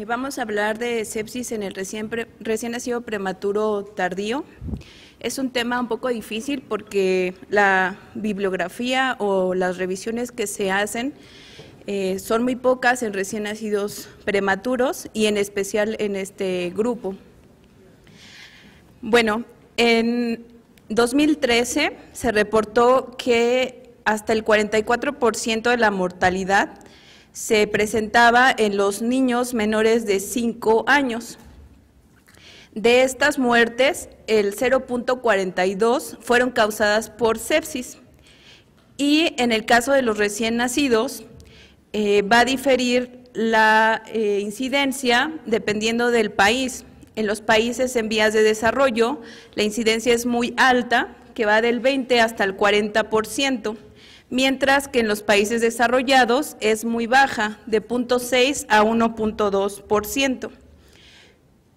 Vamos a hablar de sepsis en el recién nacido prematuro tardío. Es un tema un poco difícil porque la bibliografía o las revisiones que se hacen son muy pocas en recién nacidos prematuros y en especial en este grupo. Bueno, en 2013 se reportó que hasta el 44% de la mortalidad se presentaba en los niños menores de 5 años. De estas muertes, el 0.42 fueron causadas por sepsis. Y en el caso de los recién nacidos, va a diferir la incidencia dependiendo del país. En los países en vías de desarrollo, la incidencia es muy alta, que va del 20 hasta el 40%. Mientras que en los países desarrollados es muy baja, de 0.6 a 1.2%.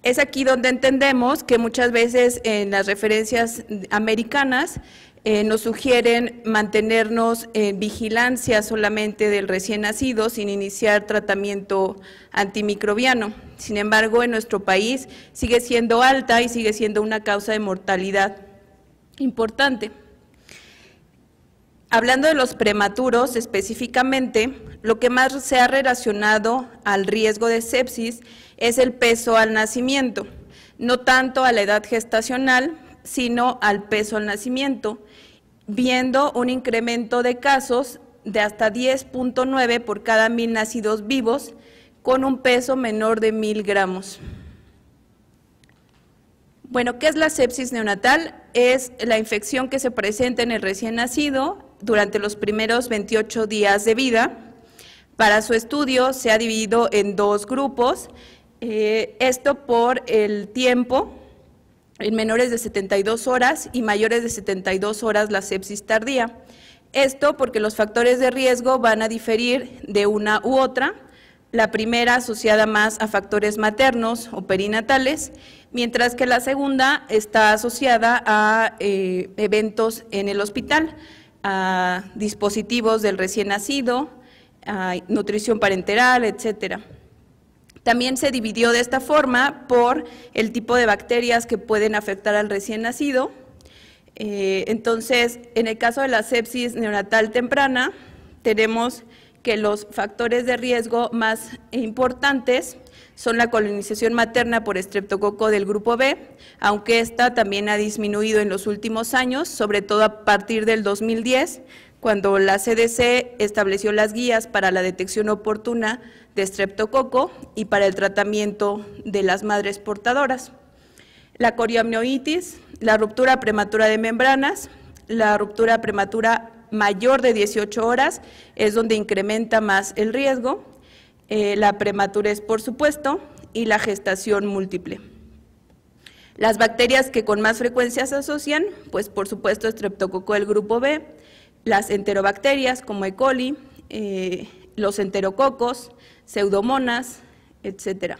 Es aquí donde entendemos que muchas veces en las referencias americanas nos sugieren mantenernos en vigilancia solamente del recién nacido sin iniciar tratamiento antimicrobiano. Sin embargo, en nuestro país sigue siendo alta y sigue siendo una causa de mortalidad importante. Hablando de los prematuros específicamente, lo que más se ha relacionado al riesgo de sepsis es el peso al nacimiento, no tanto a la edad gestacional, sino al peso al nacimiento, viendo un incremento de casos de hasta 10.9 por cada 1000 nacidos vivos, con un peso menor de 1000 gramos. Bueno, ¿qué es la sepsis neonatal? Es la infección que se presenta en el recién nacido durante los primeros 28 días de vida. Para su estudio se ha dividido en dos grupos, esto por el tiempo, en menores de 72 horas y mayores de 72 horas la sepsis tardía. Esto porque los factores de riesgo van a diferir de una u otra, la primera asociada más a factores maternos o perinatales, mientras que la segunda está asociada a eventos en el hospital, a dispositivos del recién nacido, a nutrición parenteral, etcétera. También se dividió de esta forma por el tipo de bacterias que pueden afectar al recién nacido. Entonces, en el caso de la sepsis neonatal temprana, tenemos que los factores de riesgo más importantes son la colonización materna por estreptococo del grupo B, aunque esta también ha disminuido en los últimos años, sobre todo a partir del 2010, cuando la CDC estableció las guías para la detección oportuna de estreptococo y para el tratamiento de las madres portadoras. La coriamnionitis, la ruptura prematura de membranas, la ruptura prematura mayor de 18 horas es donde incrementa más el riesgo, la prematurez, por supuesto, y la gestación múltiple. Las bacterias que con más frecuencia se asocian, pues por supuesto estreptococo del grupo B, las enterobacterias como E. coli, los enterococos, pseudomonas, etcétera.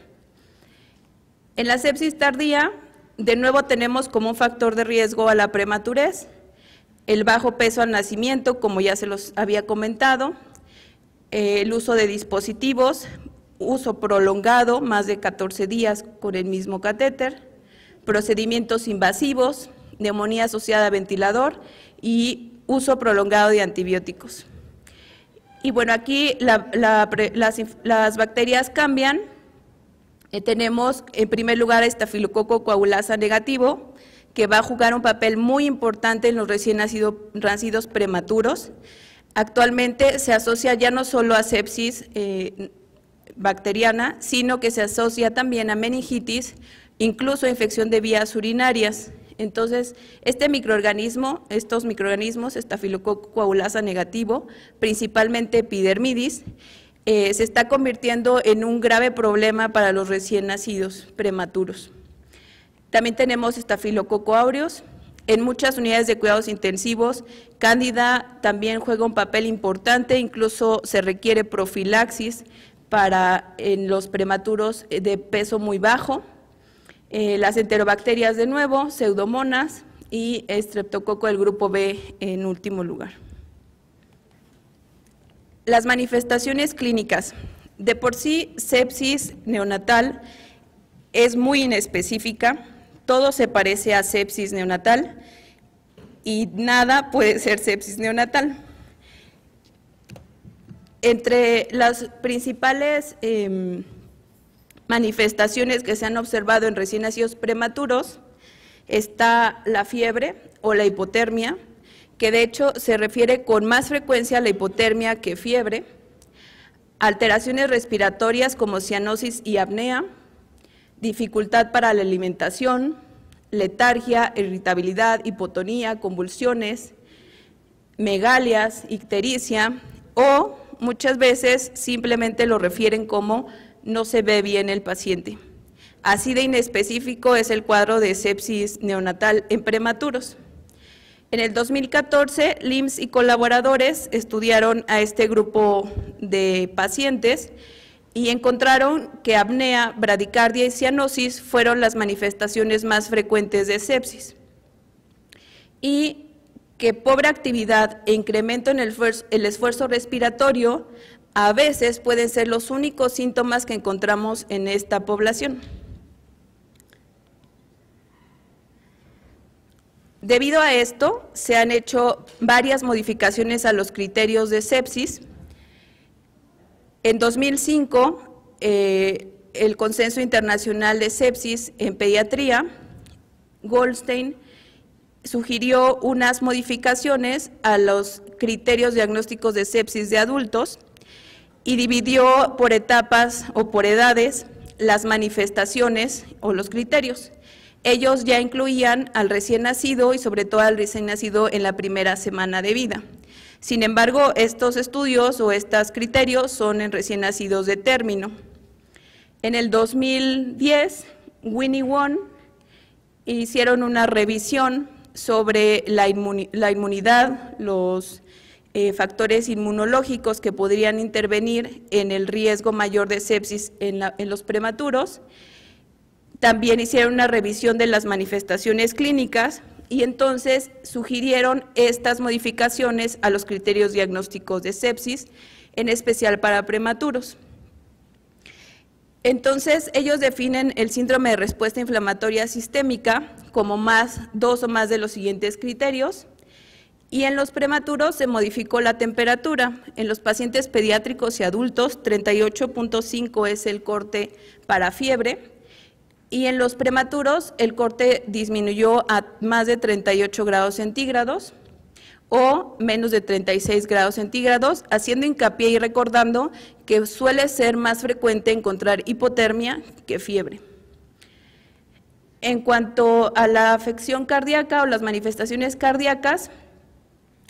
En la sepsis tardía, de nuevo tenemos como un factor de riesgo a la prematurez, el bajo peso al nacimiento, como ya se los había comentado, el uso de dispositivos, uso prolongado, más de 14 días con el mismo catéter, procedimientos invasivos, neumonía asociada a ventilador y uso prolongado de antibióticos. Y bueno, aquí las bacterias cambian. Tenemos en primer lugar estafilococo coagulasa negativo, que va a jugar un papel muy importante en los recién nacidos prematuros. Actualmente se asocia ya no solo a sepsis bacteriana, sino que se asocia también a meningitis, incluso a infección de vías urinarias. Entonces, estos microorganismos, estafilococo coagulasa negativo, principalmente epidermidis, se está convirtiendo en un grave problema para los recién nacidos prematuros. También tenemos estafilococo aureus. En muchas unidades de cuidados intensivos, Cándida también juega un papel importante, incluso se requiere profilaxis en los prematuros de peso muy bajo. Las enterobacterias de nuevo, pseudomonas y estreptococo del grupo B en último lugar. Las manifestaciones clínicas De por sí, sepsis neonatal es muy inespecífica, todo se parece a sepsis neonatal y nada puede ser sepsis neonatal. Entre las principales manifestaciones que se han observado en recién nacidos prematuros está la fiebre o la hipotermia, que de hecho se refiere con más frecuencia a la hipotermia que fiebre, alteraciones respiratorias como cianosis y apnea, dificultad para la alimentación, letargia, irritabilidad, hipotonía, convulsiones, megalias, ictericia o muchas veces simplemente lo refieren como no se ve bien el paciente. Así de inespecífico es el cuadro de sepsis neonatal en prematuros. En el 2014, LIMS y colaboradores estudiaron a este grupo de pacientes y encontraron que apnea, bradicardia y cianosis fueron las manifestaciones más frecuentes de sepsis. Y que pobre actividad e incremento en el esfuerzo respiratorio a veces pueden ser los únicos síntomas que encontramos en esta población. Debido a esto, se han hecho varias modificaciones a los criterios de sepsis. En 2005, el Consenso Internacional de Sepsis en Pediatría, Goldstein, sugirió unas modificaciones a los criterios diagnósticos de sepsis de adultos y dividió por etapas o por edades las manifestaciones o los criterios. Ellos ya incluían al recién nacido y sobre todo al recién nacido en la primera semana de vida. Sin embargo, estos estudios o estos criterios son en recién nacidos de término. En el 2010, Winnie Wong hicieron una revisión sobre la inmunidad, los factores inmunológicos que podrían intervenir en el riesgo mayor de sepsis en los prematuros. También hicieron una revisión de las manifestaciones clínicas y entonces sugirieron estas modificaciones a los criterios diagnósticos de sepsis, en especial para prematuros. Entonces, ellos definen el síndrome de respuesta inflamatoria sistémica como dos o más de los siguientes criterios, y en los prematuros se modificó la temperatura. En los pacientes pediátricos y adultos, 38.5 es el corte para fiebre, y en los prematuros el corte disminuyó a más de 38 grados centígrados o menos de 36 grados centígrados, haciendo hincapié y recordando que suele ser más frecuente encontrar hipotermia que fiebre. En cuanto a la afección cardíaca o las manifestaciones cardíacas,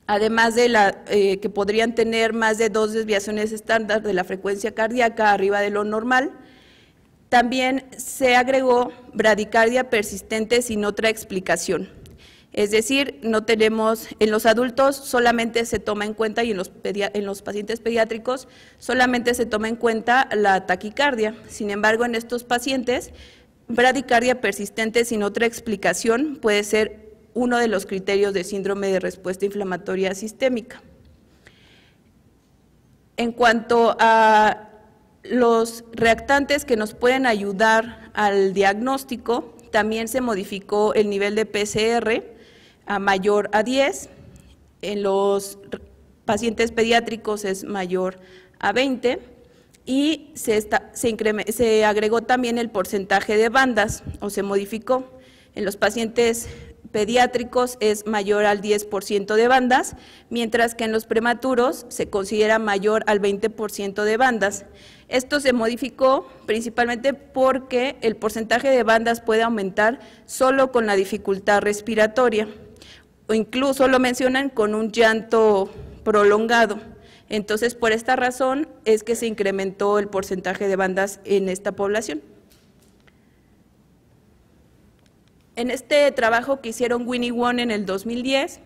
además de que podrían tener más de 2 desviaciones estándar de la frecuencia cardíaca arriba de lo normal, también se agregó bradicardia persistente sin otra explicación. Es decir, no tenemos, en los adultos solamente se toma en cuenta y en los pacientes pediátricos solamente se toma en cuenta la taquicardia. Sin embargo, en estos pacientes, bradicardia persistente sin otra explicación puede ser uno de los criterios de síndrome de respuesta inflamatoria sistémica. En cuanto a los reactantes que nos pueden ayudar al diagnóstico, también se modificó el nivel de PCR a mayor a 10, en los pacientes pediátricos es mayor a 20 y se agregó también el porcentaje de bandas o se modificó. En los pacientes pediátricos es mayor al 10% de bandas, mientras que en los prematuros se considera mayor al 20% de bandas. Esto se modificó principalmente porque el porcentaje de bandas puede aumentar solo con la dificultad respiratoria, o incluso lo mencionan con un llanto prolongado. Entonces, por esta razón es que se incrementó el porcentaje de bandas en esta población. En este trabajo que hicieron Winnie Wong en el 2010,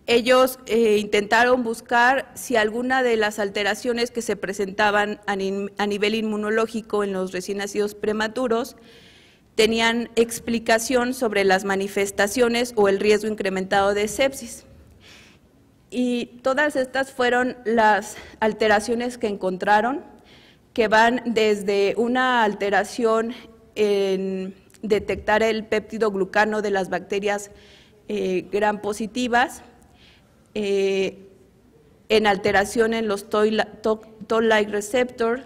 ellos intentaron buscar si alguna de las alteraciones que se presentaban a nivel inmunológico en los recién nacidos prematuros tenían explicación sobre las manifestaciones o el riesgo incrementado de sepsis. Y todas estas fueron las alteraciones que encontraron, que van desde una alteración en detectar el péptido glucano de las bacterias gram positivas, en alteración en los toll-like receptor,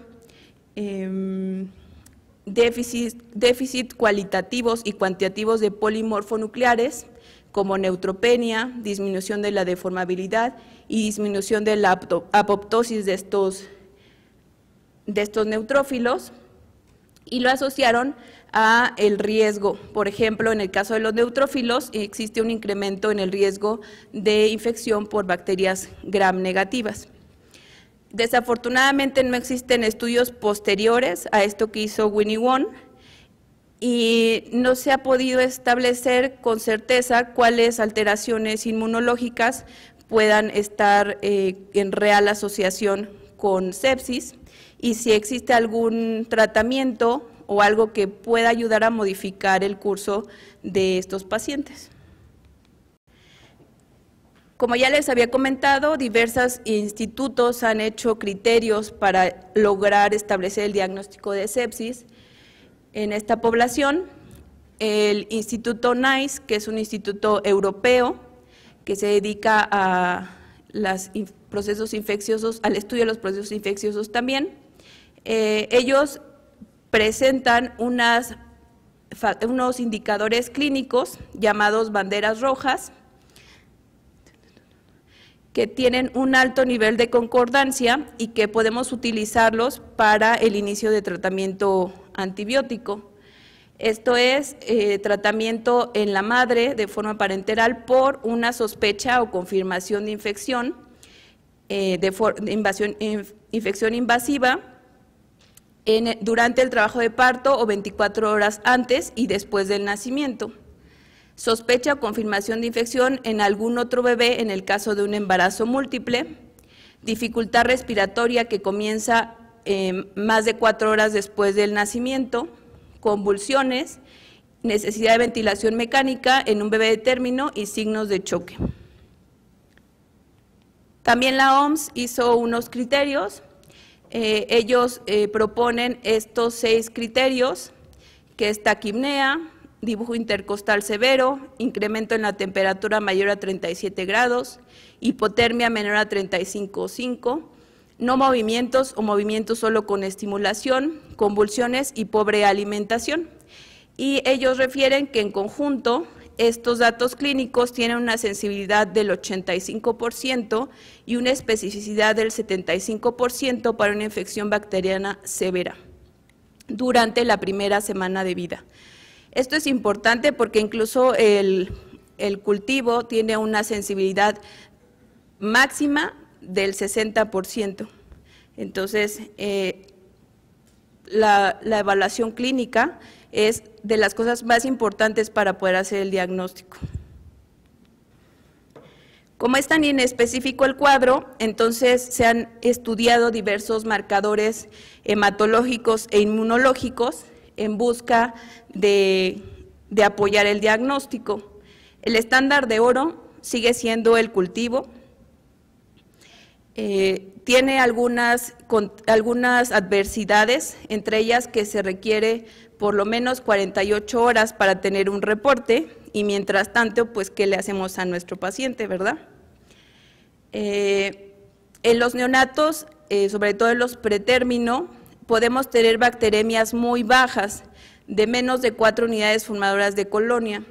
déficit cualitativos y cuantitativos de polimorfonucleares, como neutropenia, disminución de la deformabilidad y disminución de la apoptosis de estos neutrófilos, y lo asociaron a el riesgo. Por ejemplo, en el caso de los neutrófilos existe un incremento en el riesgo de infección por bacterias gram negativas. Desafortunadamente no existen estudios posteriores a esto que hizo Winnie Wong, y no se ha podido establecer con certeza cuáles alteraciones inmunológicas puedan estar en real asociación con sepsis, y si existe algún tratamiento o algo que pueda ayudar a modificar el curso de estos pacientes. Como ya les había comentado, diversos institutos han hecho criterios para lograr establecer el diagnóstico de sepsis en esta población. El Instituto NICE, que es un instituto europeo que se dedica a los procesos infecciosos, al estudio de los procesos infecciosos también, ellos presentan unos indicadores clínicos llamados banderas rojas, que tienen un alto nivel de concordancia y que podemos utilizarlos para el inicio de tratamiento antibiótico. Esto es tratamiento en la madre de forma parenteral por una sospecha o confirmación de infección, infección invasiva durante el trabajo de parto o 24 horas antes y después del nacimiento. Sospecha o confirmación de infección en algún otro bebé en el caso de un embarazo múltiple, dificultad respiratoria que comienza más de 4 horas después del nacimiento, convulsiones, necesidad de ventilación mecánica en un bebé de término y signos de choque. También la OMS hizo unos criterios. Ellos proponen estos 6 criterios, que es taquipnea, dibujo intercostal severo, incremento en la temperatura mayor a 37 grados, hipotermia menor a 35,5, no movimientos o movimientos solo con estimulación, convulsiones y pobre alimentación. Y ellos refieren que en conjunto estos datos clínicos tienen una sensibilidad del 85% y una especificidad del 75% para una infección bacteriana severa durante la primera semana de vida. Esto es importante porque incluso el cultivo tiene una sensibilidad máxima del 60%. Entonces, la evaluación clínica es de las cosas más importantes para poder hacer el diagnóstico. Como es tan inespecífico el cuadro, entonces se han estudiado diversos marcadores hematológicos e inmunológicos en busca de apoyar el diagnóstico. El estándar de oro sigue siendo el cultivo. Tiene algunas adversidades, entre ellas que se requiere por lo menos 48 horas para tener un reporte, y mientras tanto, pues, ¿qué le hacemos a nuestro paciente, verdad? En los neonatos, sobre todo en los pretérmino, podemos tener bacteremias muy bajas, de menos de 4 unidades formadoras de colonia.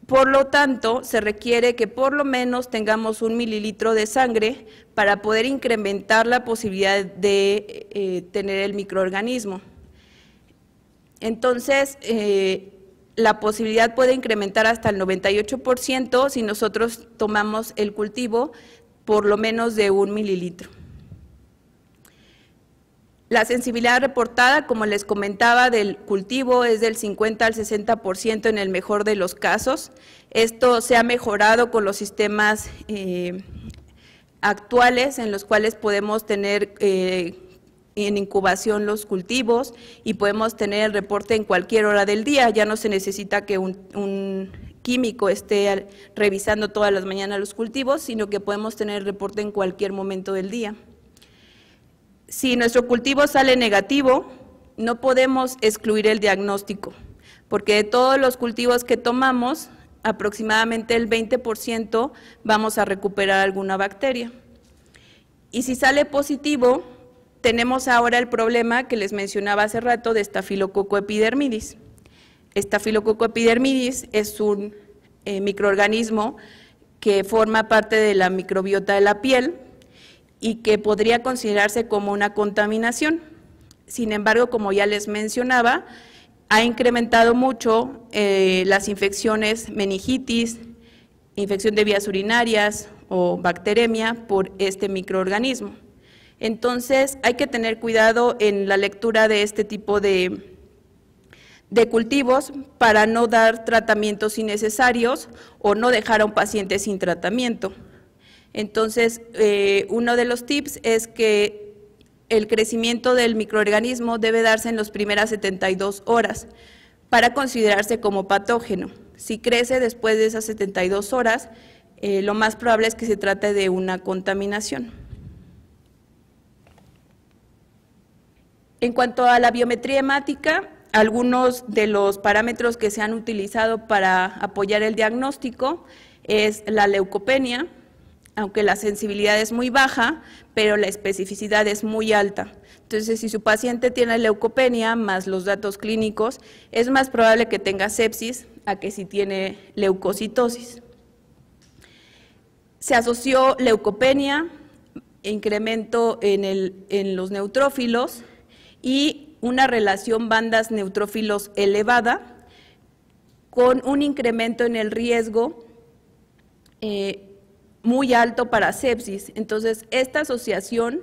Por lo tanto, se requiere que por lo menos tengamos 1 mililitro de sangre para poder incrementar la posibilidad de tener el microorganismo. Entonces, la posibilidad puede incrementar hasta el 98% si nosotros tomamos el cultivo por lo menos de 1 mililitro. La sensibilidad reportada, como les comentaba, del cultivo es del 50 al 60% en el mejor de los casos. Esto se ha mejorado con los sistemas actuales, en los cuales podemos tener en incubación los cultivos y podemos tener el reporte en cualquier hora del día. Ya no se necesita que un químico esté revisando todas las mañanas los cultivos, sino que podemos tener el reporte en cualquier momento del día. Si nuestro cultivo sale negativo, no podemos excluir el diagnóstico, porque de todos los cultivos que tomamos, aproximadamente el 20% vamos a recuperar alguna bacteria. Y si sale positivo, tenemos ahora el problema que les mencionaba hace rato de Staphylococcus epidermidis. Staphylococcus epidermidis es un microorganismo que forma parte de la microbiota de la piel y que podría considerarse como una contaminación. Sin embargo, como ya les mencionaba, ha incrementado mucho las infecciones meningitis, infección de vías urinarias o bacteremia por este microorganismo. Entonces, hay que tener cuidado en la lectura de este tipo de cultivos para no dar tratamientos innecesarios o no dejar a un paciente sin tratamiento. Entonces, uno de los tips es que el crecimiento del microorganismo debe darse en las primeras 72 horas para considerarse como patógeno. Si crece después de esas 72 horas, lo más probable es que se trate de una contaminación. En cuanto a la biometría hemática, algunos de los parámetros que se han utilizado para apoyar el diagnóstico es la leucopenia, aunque la sensibilidad es muy baja, pero la especificidad es muy alta. Entonces, si su paciente tiene leucopenia más los datos clínicos, es más probable que tenga sepsis a que si tiene leucocitosis. Se asoció leucopenia, incremento en los neutrófilos y una relación bandas neutrófilos elevada con un incremento en el riesgo muy alto para sepsis. Entonces, esta asociación,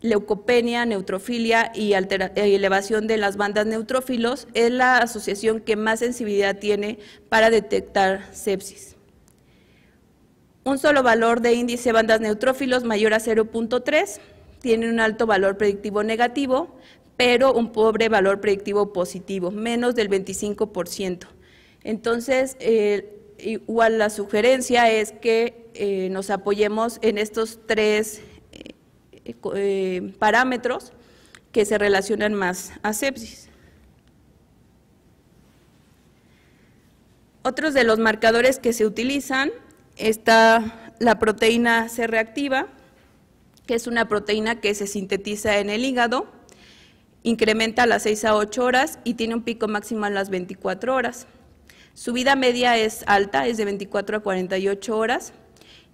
leucopenia, neutrofilia y elevación de las bandas neutrófilos, es la asociación que más sensibilidad tiene para detectar sepsis. Un solo valor de índice de bandas neutrófilos mayor a 0.3 tiene un alto valor predictivo negativo, pero un pobre valor predictivo positivo, menos del 25%. Entonces, igual la sugerencia es que nos apoyemos en estos tres parámetros que se relacionan más a sepsis. Otros de los marcadores que se utilizan está la proteína C reactiva, que es una proteína que se sintetiza en el hígado, incrementa a las 6 a 8 horas y tiene un pico máximo a las 24 horas. Su vida media es alta, es de 24 a 48 horas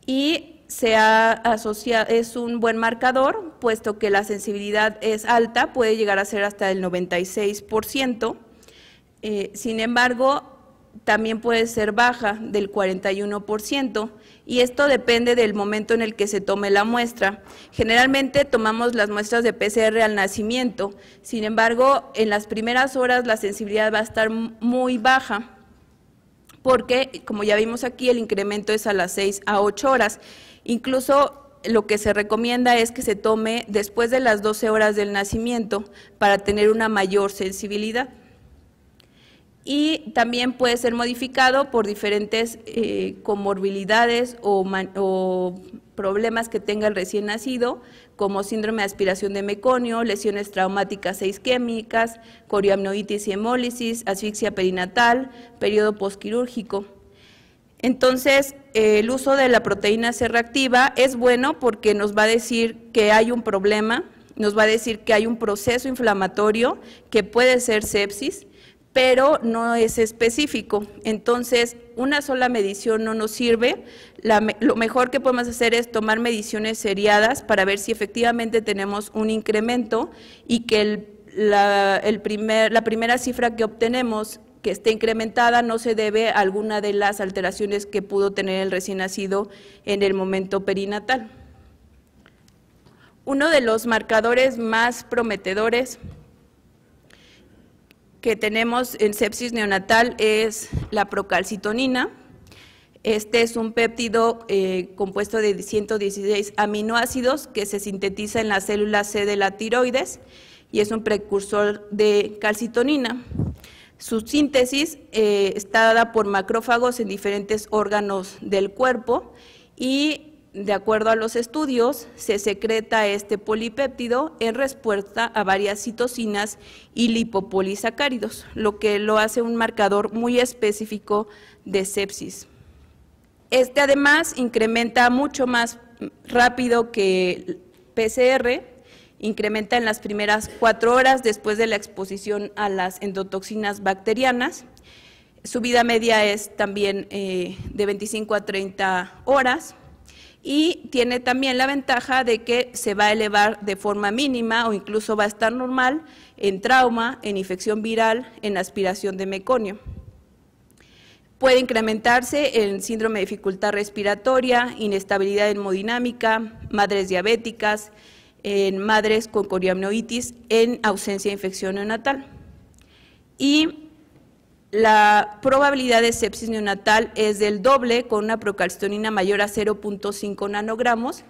y se ha asociado, es un buen marcador, puesto que la sensibilidad es alta, puede llegar a ser hasta el 96%, sin embargo, también puede ser baja del 41%, y esto depende del momento en el que se tome la muestra. Generalmente tomamos las muestras de PCR al nacimiento, sin embargo, en las primeras horas la sensibilidad va a estar muy baja, porque, como ya vimos aquí, el incremento es a las 6 a 8 horas. Incluso lo que se recomienda es que se tome después de las 12 horas del nacimiento para tener una mayor sensibilidad. Y también puede ser modificado por diferentes comorbilidades o problemas que tenga el recién nacido, como síndrome de aspiración de meconio, lesiones traumáticas e isquémicas, corioamnionitis y hemólisis, asfixia perinatal, periodo posquirúrgico. Entonces, el uso de la proteína C reactiva es bueno porque nos va a decir que hay un problema, nos va a decir que hay un proceso inflamatorio que puede ser sepsis, pero no es específico. Entonces, una sola medición no nos sirve. Lo mejor que podemos hacer es tomar mediciones seriadas para ver si efectivamente tenemos un incremento y que la primera cifra que obtenemos que esté incrementada no se debe a alguna de las alteraciones que pudo tener el recién nacido en el momento perinatal. Uno de los marcadores más prometedores que tenemos en sepsis neonatal es la procalcitonina. Este es un péptido compuesto de 116 aminoácidos que se sintetiza en la célula C de la tiroides y es un precursor de calcitonina. Su síntesis está dada por macrófagos en diferentes órganos del cuerpo y, de acuerdo a los estudios, se secreta este polipéptido en respuesta a varias citocinas y lipopolisacáridos, lo que lo hace un marcador muy específico de sepsis. Este además incrementa mucho más rápido que el PCR, incrementa en las primeras 4 horas después de la exposición a las endotoxinas bacterianas. Su vida media es también de 25 a 30 horas y tiene también la ventaja de que se va a elevar de forma mínima o incluso va a estar normal en trauma, en infección viral, en aspiración de meconio. Puede incrementarse en síndrome de dificultad respiratoria, inestabilidad hemodinámica, madres diabéticas, en madres con coriamnoitis en ausencia de infección neonatal. Y la probabilidad de sepsis neonatal es del doble con una procalcitonina mayor a 0.5 nanogramos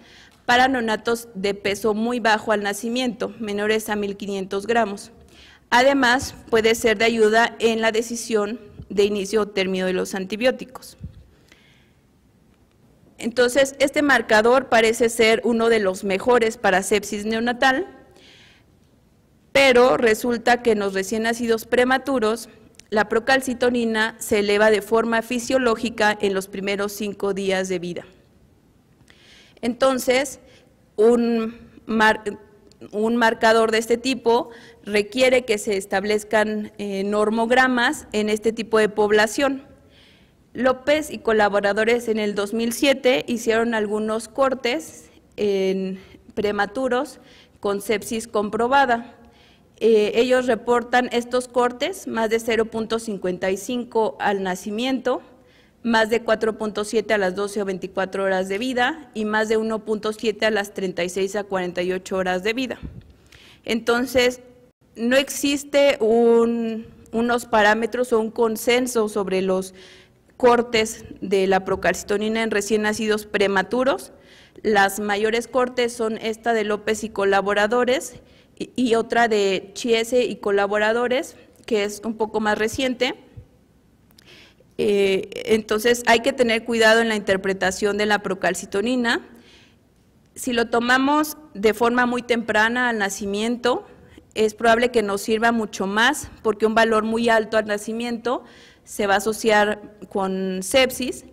para neonatos de peso muy bajo al nacimiento, menores a 1.500 gramos. Además, puede ser de ayuda en la decisión de inicio o término de los antibióticos. Entonces, este marcador parece ser uno de los mejores para sepsis neonatal, pero resulta que en los recién nacidos prematuros, la procalcitonina se eleva de forma fisiológica en los primeros 5 días de vida. Entonces, un marcador de este tipo requiere que se establezcan normogramas en este tipo de población. López y colaboradores en el 2007 hicieron algunos cortes en prematuros con sepsis comprobada. Ellos reportan estos cortes, más de 0.55 al nacimiento, más de 4.7 a las 12 o 24 horas de vida y más de 1.7 a las 36 a 48 horas de vida. Entonces, no existe unos parámetros o un consenso sobre los cortes de la procalcitonina en recién nacidos prematuros. Las mayores cortes son esta de López y colaboradores y otra de Chiese y colaboradores, que es un poco más reciente. Entonces hay que tener cuidado en la interpretación de la procalcitonina. Si lo tomamos de forma muy temprana al nacimiento, es probable que nos sirva mucho más, porque un valor muy alto al nacimiento se va a asociar con sepsis.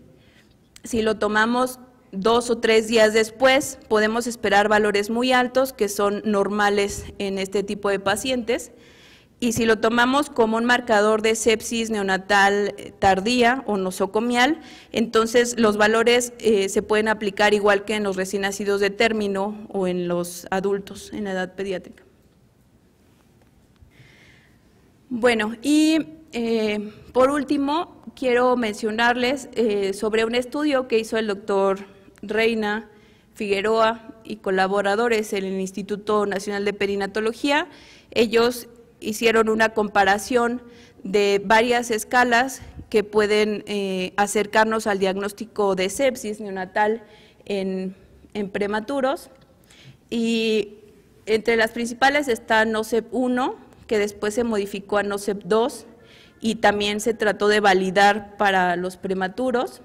Si lo tomamos 2 o 3 días después, podemos esperar valores muy altos que son normales en este tipo de pacientes. Y si lo tomamos como un marcador de sepsis neonatal tardía o nosocomial, entonces los valores se pueden aplicar igual que en los recién nacidos de término o en los adultos en la edad pediátrica. Bueno, y por último, quiero mencionarles sobre un estudio que hizo el doctor Reina Figueroa y colaboradores en el Instituto Nacional de Perinatología. Ellos hicieron una comparación de varias escalas que pueden acercarnos al diagnóstico de sepsis neonatal en prematuros, y entre las principales está NOCEP 1, que después se modificó a NOCEP 2 y también se trató de validar para los prematuros.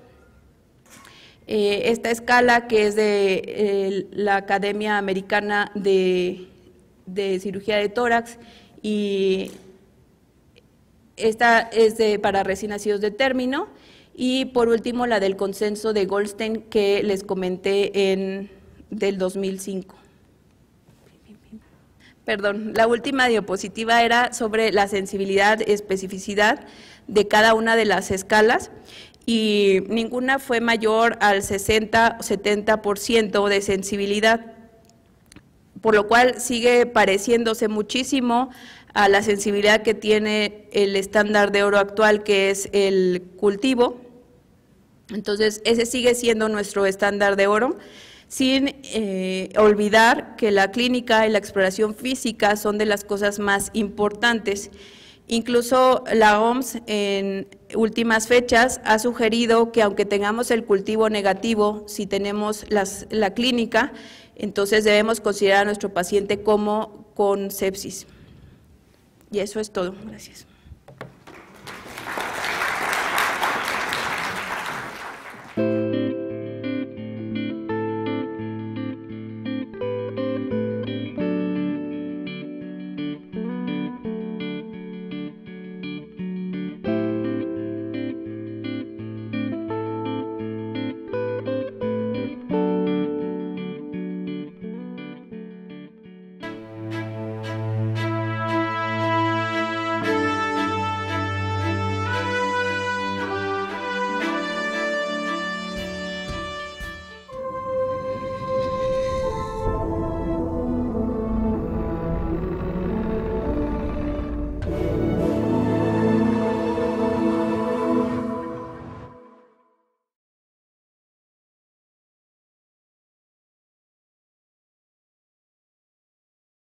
Esta escala, que es de la Academia Americana de Cirugía de Tórax, y esta es para recién nacidos de término, y por último la del consenso de Goldstein que les comenté del 2005. Perdón, la última diapositiva era sobre la sensibilidad y especificidad de cada una de las escalas, y ninguna fue mayor al 60 o 70% de sensibilidad, por lo cual sigue pareciéndose muchísimo a la sensibilidad que tiene el estándar de oro actual, que es el cultivo. Entonces, ese sigue siendo nuestro estándar de oro, sin olvidar que la clínica y la exploración física son de las cosas más importantes. Incluso la OMS en últimas fechas ha sugerido que aunque tengamos el cultivo negativo, si tenemos la clínica, entonces debemos considerar a nuestro paciente como con sepsis. Y eso es todo. Gracias.